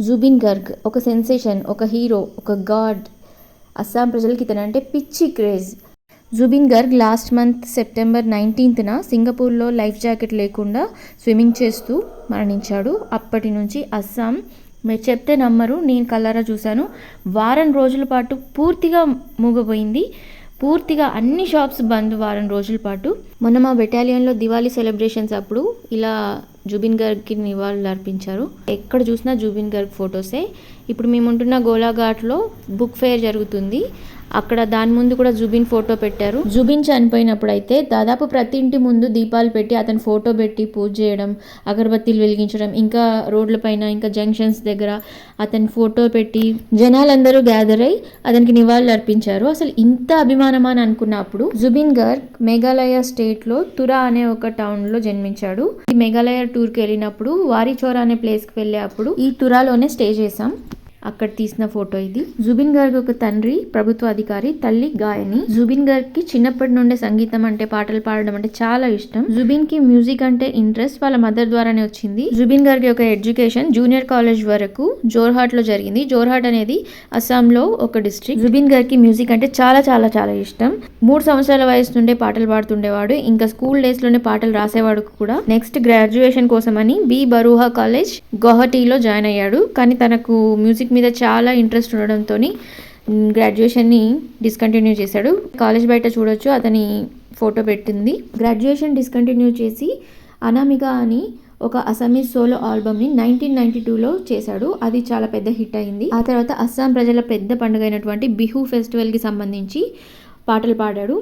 జుబిన్ గర్గ్ ఒక సెన్సేషన్, ఒక హీరో, ఒక గాడ్. అస్సాం ప్రజలకి ఇతనంటే పిచ్చి craze. Zubeen Garg last month September 19న సింగపూర్లో లైఫ్ జాకెట్ లేకుండా స్విమ్మింగ్ చేస్తూ మరణించాడు. అప్పటి నుంచి అస్సాం, మీరు చెప్తే నమ్మరు, నేను కళ్ళారా చూశాను, వారం రోజుల పాటు పూర్తిగా మూగపోయింది. పూర్తిగా అన్ని షాప్స్ బంద్ వారం రోజుల పాటు. మొన్న మా బెటాలియన్లో దివాళీ సెలబ్రేషన్స్ అప్పుడు ఇలా జుబిన్ గర్గ్కి నివాళులు అర్పించారు. ఎక్కడ చూసినా జుబిన్ గర్గ్ ఫొటోసే. ఇప్పుడు మేము ఉంటున్న గోలాఘాట్లో బుక్ ఫెయిర్ జరుగుతుంది, అక్కడ దాని ముందు కూడా జుబిన్ ఫోటో పెట్టారు. జుబిన్ చనిపోయినప్పుడు అయితే దాదాపు ప్రతి ఇంటి ముందు దీపాలు పెట్టి అతని ఫోటో పెట్టి పూజ చేయడం, అగరబత్తీలు వెలిగించడం, ఇంకా రోడ్ల పైన, ఇంకా జంక్షన్స్ దగ్గర అతని ఫోటో పెట్టి జనాలందరూ గ్యాదర్ అయి అతనికి నివాళులు అర్పించారు. అసలు ఇంత అభిమానమా అని అనుకున్నప్పుడు జుబిన్ గర్గ్ మేఘాలయ స్టేట్లో తురా అనే ఒక టౌన్లో జన్మించాడు. ఈ మేఘాలయ టూర్కి వెళ్ళినప్పుడు వారిచోరా అనే ప్లేస్కి వెళ్ళే అప్పుడు ఈ తురాలోనే స్టే చేసాం. అక్కడ తీసిన ఫోటో ఇది. జుబిన్ గర్గ్ ఒక తండ్రి ప్రభుత్వ అధికారి, తల్లి గాయని. జుబిన్ గర్గ్ కి చిన్నప్పటి నుండే సంగీతం అంటే, పాటలు పాడడం అంటే చాలా ఇష్టం. జుబిన్ కి మ్యూజిక్ అంటే ఇంట్రెస్ట్ వాళ్ళ మదర్ ద్వారానే వచ్చింది. జుబిన్ గర్గ్ యొక్క ఎడ్యుకేషన్ జూనియర్ కాలేజ్ వరకు జోర్హాట్ లో జరిగింది. జోర్హాట్ అనేది అస్సాంలో ఒక డిస్ట్రిక్ట్. జుబిన్ గర్గ్ కి మ్యూజిక్ అంటే చాలా చాలా చాలా ఇష్టం. 3 సంవత్సరాల వయసు నుండే పాటలు పాడుతుండేవాడు. ఇంకా స్కూల్ డేస్ లోనే పాటలు రాసేవాడు కూడా. నెక్స్ట్ గ్రాడ్యుయేషన్ కోసమని బి బరూహా కాలేజ్ గౌహటిలో జాయిన్ అయ్యాడు. కానీ తనకు మ్యూజిక్ మీద చాలా ఇంట్రెస్ట్ ఉండడంతో గ్రాడ్యుయేషన్ని డిస్కంటిన్యూ చేశాడు. కాలేజ్ బయట చూడొచ్చు, అతని ఫోటో పెట్టింది. గ్రాడ్యుయేషన్ డిస్కంటిన్యూ చేసి అనామిక అని ఒక అస్సామీస్ సోలో ఆల్బమ్ని 1992లో చేశాడు. అది చాలా పెద్ద హిట్ అయింది. ఆ తర్వాత అస్సాం ప్రజల పెద్ద పండుగ అయినటువంటి బిహు ఫెస్టివల్కి సంబంధించి పాటలు పాడాడు.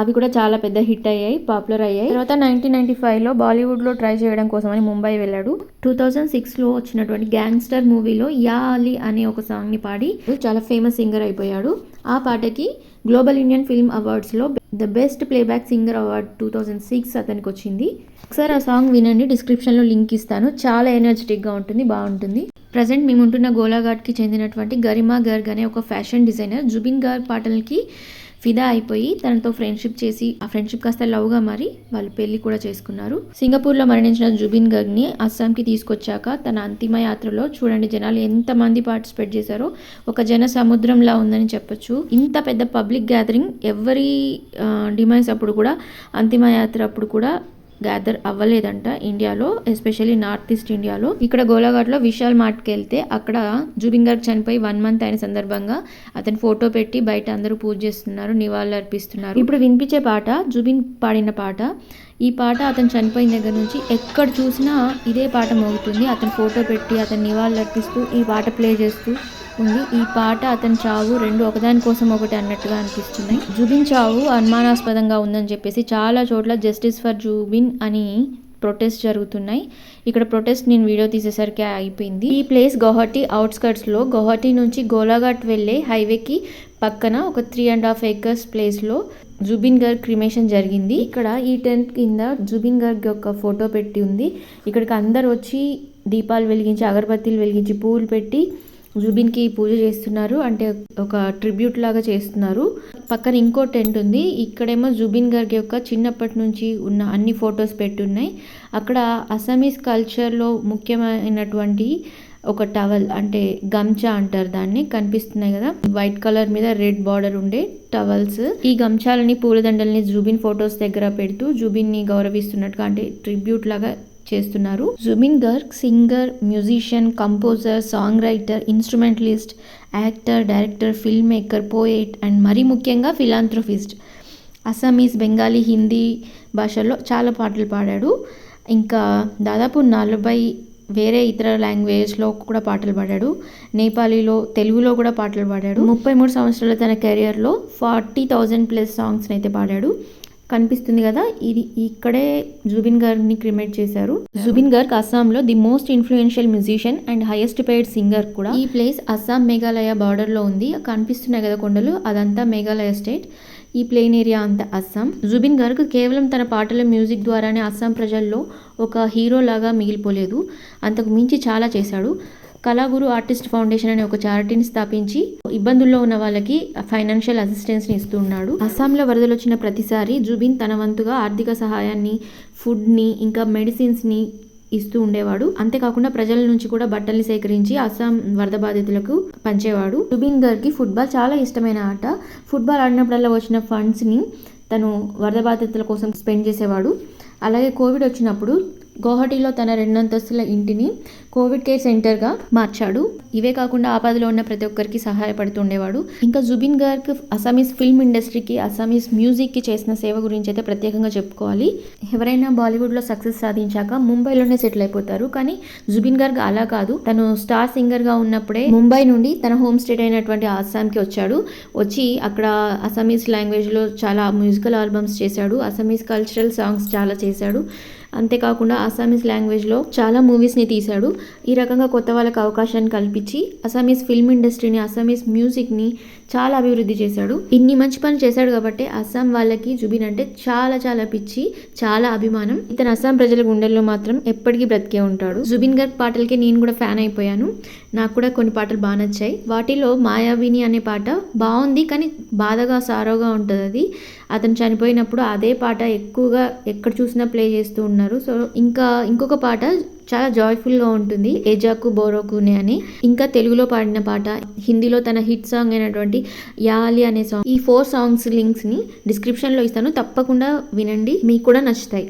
అవి కూడా చాలా పెద్ద హిట్ అయ్యాయి, పాపులర్ అయ్యాయి. తర్వాత 1995లో బాలీవుడ్లో ట్రై చేయడం కోసమని ముంబై వెళ్ళాడు. 2006లో వచ్చినటువంటి గ్యాంగ్స్టర్ మూవీలో యా అలీ అనే ఒక సాంగ్ని పాడి చాలా ఫేమస్ సింగర్ అయిపోయాడు. ఆ పాటకి గ్లోబల్ ఇండియన్ ఫిల్మ్ అవార్డ్స్లో the best playback singer award 2006 అతనికి వచ్చింది. ఒకసారి ఆ సాంగ్ వినండి, డిస్క్రిప్షన్లో లింక్ ఇస్తాను. చాలా ఎనర్జెటిక్గా ఉంటుంది, బాగుంటుంది. ప్రజెంట్ మేము ఉంటున్న గోలాఘాట్కి చెందినటువంటి గరిమా గర్గ్ అనే ఒక ఫ్యాషన్ డిజైనర్ జుబిన్ గర్గ్ పాటలకి ఫిదా అయిపోయి తనతో ఫ్రెండ్షిప్ చేసి, ఆ ఫ్రెండ్షిప్ కాస్త లవ్గా మారి వాళ్ళు పెళ్లి కూడా చేసుకున్నారు. సింగపూర్లో మరణించిన జుబిన్ గర్గ్ని అస్సాంకి తీసుకొచ్చాక తన అంతిమ యాత్రలో చూడండి జనాలు ఎంతమంది పార్టిసిపేట్ చేశారో, ఒక జన సముద్రంలా ఉందని చెప్పొచ్చు. ఇంత పెద్ద పబ్లిక్ గ్యాదరింగ్ ఎవరి డిమైన్స్ అప్పుడు కూడా, అంతిమ యాత్ర అప్పుడు కూడా గ్యాదర్ అవ్వలేదంట ఇండియాలో, ఎస్పెషల్లీ నార్త్ ఈస్ట్ ఇండియాలో. ఇక్కడ గోలాఘాట్లో విశాల్ మార్ట్కి వెళ్తే అక్కడ జుబిన్ గర్గ్ చనిపోయి 1 month అయిన సందర్భంగా అతని ఫోటో పెట్టి బయట అందరూ పూజ చేస్తున్నారు, నివాళులు అర్పిస్తున్నారు. ఇప్పుడు వినిపించే పాట జుబిన్ పాడిన పాట. ఈ పాట అతను చనిపోయిన దగ్గర నుంచి ఎక్కడ చూసినా ఇదే పాట మోగుతుంది. అతని ఫోటో పెట్టి అతని నివాళులు అర్పిస్తూ ఈ పాట ప్లే చేస్తూ ఉంది. ఈ పాట అతని చావు రెండు ఒకదాని కోసం ఒకటి అన్నట్టుగా అనిపిస్తున్నాయి. జుబిన్ చావు అనుమానాస్పదంగా ఉందని చెప్పేసి చాలా చోట్ల జస్టిస్ ఫర్ జుబిన్ అని ప్రొటెస్ట్ జరుగుతున్నాయి. ఇక్కడ ప్రొటెస్ట్ నేను వీడియో తీసేసరికి అయిపోయింది. ఈ ప్లేస్ గౌహటి అవుట్స్కర్ట్స్లో, గౌహటి నుంచి గోలాఘాట్ వెళ్ళే హైవేకి పక్కన ఒక 3.5 acres ప్లేస్లో జుబిన్ గర్గ్ క్రిమేషన్ జరిగింది. ఇక్కడ ఈ టెంట్ కింద జుబిన్ గర్గ్ యొక్క ఫోటో పెట్టి ఉంది. ఇక్కడికి అందరు వచ్చి దీపాలు వెలిగించి, అగరబత్తీలు వెలిగించి, పూలు పెట్టి జుబిన్కి పూజ చేస్తున్నారు. అంటే ఒక ట్రిబ్యూట్ లాగా చేస్తున్నారు. పక్కన ఇంకో టెంట్ ఉంది. ఇక్కడేమో జుబిన్ గర్గ్ యొక్క చిన్నప్పటి నుంచి ఉన్న అన్ని ఫొటోస్ పెట్టున్నాయి. అక్కడ అస్సామీస్ కల్చర్లో ముఖ్యమైనటువంటి ఒక టవల్, అంటే గమ్చా అంటారు దాన్ని, కనిపిస్తున్నాయి కదా, వైట్ కలర్ మీద రెడ్ బార్డర్ ఉండే టవల్స్. ఈ గమ్చాలని, పూలదండల్ని జుబిన్ ఫొటోస్ దగ్గర పెడుతూ జుబిన్ని గౌరవిస్తున్నట్టుగా, అంటే ట్రిబ్యూట్ లాగా చేస్తున్నారు. Jubin Garg singer, musician, composer, song writer, instrumentalist, actor, director, film maker, poet and మరీ ముఖ్యంగా ఫిలాంథ్రఫిస్ట్. అస్సామీస్, బెంగాలీ, హిందీ భాషల్లో చాలా పాటలు పాడాడు. ఇంకా దాదాపు 40 వేరే ఇతర లాంగ్వేజ్లో కూడా పాటలు పాడాడు. నేపాలీలో, తెలుగులో కూడా పాటలు పాడాడు. 33 సంవత్సరాల తన కెరియర్లో 40,000+ సాంగ్స్ని అయితే పాడాడు. కనిపిస్తుంది కదా, ఇది ఇక్కడే జుబిన్ గర్గ్ని క్రిమేట్ చేశారు. జుబిన్ గర్గ్ అస్సాంలో the most influential musician and highest paid singer కూడా. ఈ ప్లేస్ అస్సాం మేఘాలయ బార్డర్లో ఉంది. కనిపిస్తున్నాయి కదా కొండలు, అదంతా మేఘాలయ స్టేట్. ఈ ప్లెయిన్ ఏరియా అంతా అస్సాం. జుబిన్ గర్గ్ కేవలం తన పాటల మ్యూజిక్ ద్వారానే అస్సాం ప్రజల్లో ఒక హీరో లాగా మిగిలిపోలేదు, అంతకు మించి చాలా చేశాడు. కళాగురు ఆర్టిస్ట్ ఫౌండేషన్ అనే ఒక చారిటీని స్థాపించి ఇబ్బందుల్లో ఉన్న వాళ్ళకి ఫైనాన్షియల్ అసిస్టెన్స్ని ఇస్తూ ఉన్నాడు. అస్సాంలో వరదలు వచ్చిన ప్రతిసారి జుబిన్ తన వంతుగా ఆర్థిక సహాయాన్ని, ఫుడ్ని, ఇంకా మెడిసిన్స్ని ఇస్తూ ఉండేవాడు. అంతేకాకుండా ప్రజల నుంచి కూడా బట్టల్ని సేకరించి అస్సాం వరద బాధితులకు పంచేవాడు. జుబిన్ గార్కి ఫుట్బాల్ చాలా ఇష్టమైన ఆట. ఫుట్బాల్ ఆడినప్పుడల్లా వచ్చిన ఫండ్స్ని తను వరద బాధితుల కోసం స్పెండ్ చేసేవాడు. అలాగే కోవిడ్ వచ్చినప్పుడు గౌహటిలో తన 2 అంతస్తుల ఇంటిని కోవిడ్ కేర్ సెంటర్గా మార్చాడు. ఇవే కాకుండా ఆపదలో ఉన్న ప్రతి ఒక్కరికి సహాయపడుతుండేవాడు. ఇంకా జుబిన్ గార్గ్ అస్సామీస్ ఫిల్మ్ ఇండస్ట్రీకి, అస్సామీస్ మ్యూజిక్కి చేసిన సేవ గురించి అయితే ప్రత్యేకంగా చెప్పుకోవాలి. ఎవరైనా బాలీవుడ్లో సక్సెస్ సాధించాక ముంబైలోనే సెటిల్ అయిపోతారు. కానీ జుబిన్ గార్గ్ అలా కాదు. తను స్టార్ సింగర్గా ఉన్నప్పుడే ముంబై నుండి తన హోమ్ స్టేట్ అయినటువంటి అస్సాంకి వచ్చాడు. వచ్చి అక్కడ అస్సామీస్ లాంగ్వేజ్లో చాలా మ్యూజికల్ ఆల్బమ్స్ చేశాడు. అస్సామీస్ కల్చరల్ సాంగ్స్ చాలా చేశాడు. అంతేకాకుండా అస్సామీస్ లాంగ్వేజ్లో చాలా మూవీస్ని తీశాడు. ఈ రకంగా కొత్త వాళ్ళకి అవకాశాన్ని కల్పించి అస్సామీస్ ఫిల్మ్ ఇండస్ట్రీని, అస్సామీస్ మ్యూజిక్ని చాలా అభివృద్ధి చేశాడు. ఇన్ని మంచి పనులు చేశాడు కాబట్టి అస్సాం వాళ్ళకి జుబిన్ అంటే చాలా చాలా పిచ్చి, చాలా అభిమానం. ఇతను అస్సాం ప్రజల గుండెల్లో మాత్రం ఎప్పటికీ బ్రతికే ఉంటాడు. జుబిన్ గార్గ్ పాటలకి నేను కూడా ఫ్యాన్ అయిపోయాను. నాకు కూడా కొన్ని పాటలు బాగా నచ్చాయి. వాటిలో మాయావిని అనే పాట బాగుంది, కానీ బాధగా సారోగా ఉంటుంది. అది అతను చనిపోయినప్పుడు అదే పాట ఎక్కువగా ఎక్కడ చూసినా ప్లే చేస్తూ ఉన్నారు. సో ఇంకొక పాట చాలా జాయ్ఫుల్గా ఉంటుంది, ఏజాకు బోరోకునే అని. ఇంకా తెలుగులో పాడిన పాట, హిందీలో తన హిట్ సాంగ్ అయినటువంటి యాలి అనే సాంగ్. ఈ 4 సాంగ్స్ లింక్స్ని డిస్క్రిప్షన్లో ఇస్తాను, తప్పకుండా వినండి, మీకు కూడా నచ్చుతాయి.